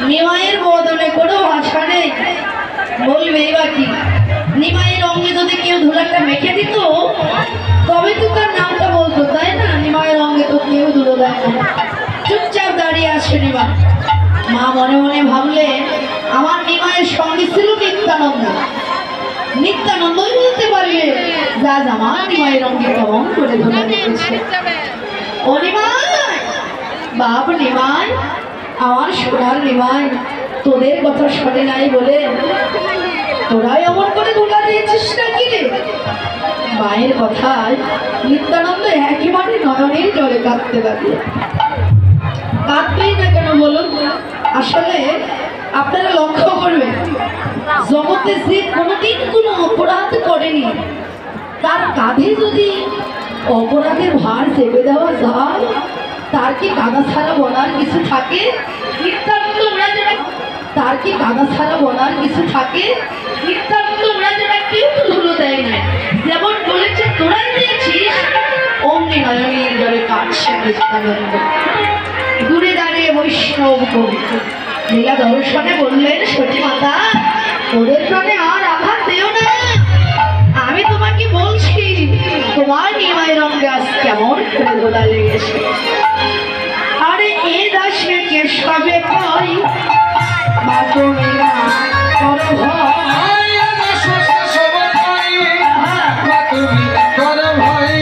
নিমাইয়ের বদলে কোনো ভাষা নেই, বলবেই বা কি? নিমাইয়ের অঙ্গে যদি কেউ ধুলাটা মেখে দিত তবে তো তার নামটা বলতো, তাই না? নিমাইয়ের অঙ্গে তো কেউ ধুলো দেয় না, চুপচাপ দাঁড়িয়ে আসে নিমা। মা মনে মনে ভাবলে আমার নিমাইয়ের সঙ্গে ছিল নিত্যানন্দ, নিত্যানন্দই বলতে পারবে যা জামা নিমাইয়ের অঙ্গে কেমন করে ধুলা দিয়েছে। ও নিমাই, বাপ নিমাই, আমার সোনার নিমাই, তোদের কথা শোনে নাই বলে তোরাই এমন করে ধুলা দিয়েছিস নাকি রে? মায়ের কথায় নিত্যানন্দ একেবারে নয়নের জলে কাঁদতে লাগলো। কাঁদবেই না কেন বলুন? আসলে আপনারা লক্ষ্য করবেন, জগতে যে কোনোদিন কোনো অপরাধ করেনি তার কাঁধে যদি অপরাধের ভার চেপে দেওয়া যায়, তার কি কাঁদা ছাড়া বলার কিছু থাকে? নিত্যানন্দ রাজারা তার কি কাঁদা ছাড়া বলার কিছু থাকে? নিত্যানন্দ রাজারা কেউ তো ধুলো দেয় না, যেমন বলেছে তোরাই দিয়েছিস, অমনি নয়নের জলে কাঁদছে নিত্যানন্দ। দূরে দাঁড়িয়ে বৈষ্ণব কবি লীলা দর্শনে বললেন, সতী মাতা, ওদের প্রাণে আর আঘাত দিও না। আমি তোমাকে বলছি, তোমার নিমাইয়ের অঙ্গে আজ কেমন করে ধোলা লেগেছে। আরে এ দাসে কে সবে পাই মা তুমি না করো ভয়, এ দাসে কে সবে পাই মা তুমি না করো ভয়,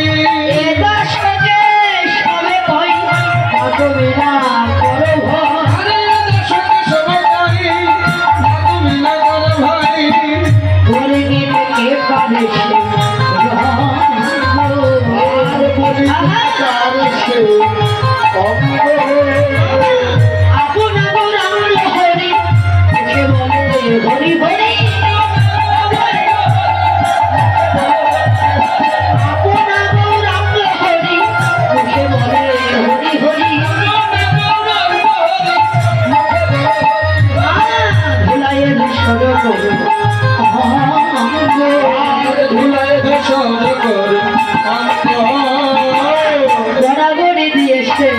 বলে নিতে কে পারে হরি হরি, গড়াগড়ি দিয়েছে,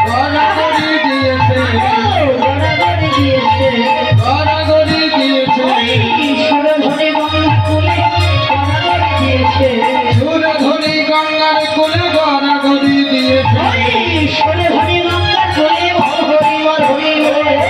গড়াগড়ি দিয়েছে, গড়াগড়ি দিয়েছে, গড়াগড়ি দিয়েছে, সুরধরি গঙ্গার কুলে গড়াগড়ি দিয়েছে, সুরধরি গঙ্গার কুলে গড়াগড়ি দিয়েছে, সুরধরি গঙ্গার কুলে হরি হরি হরি।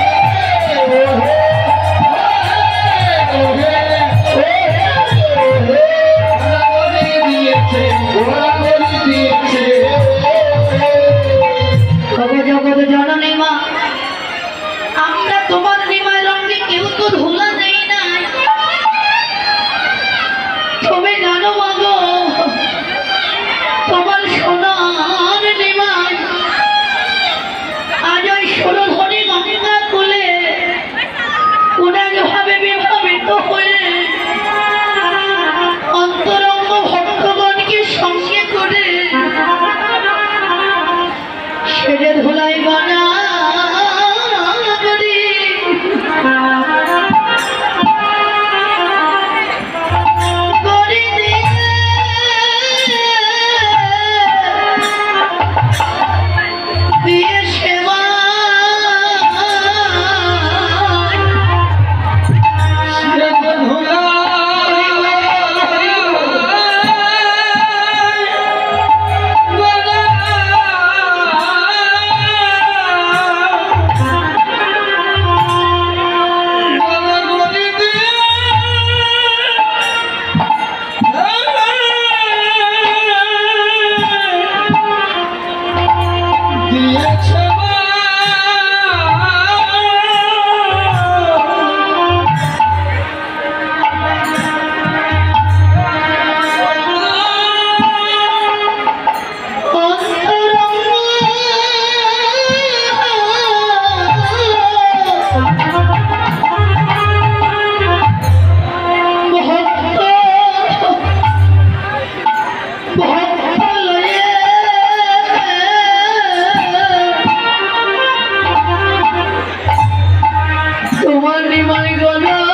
রাজা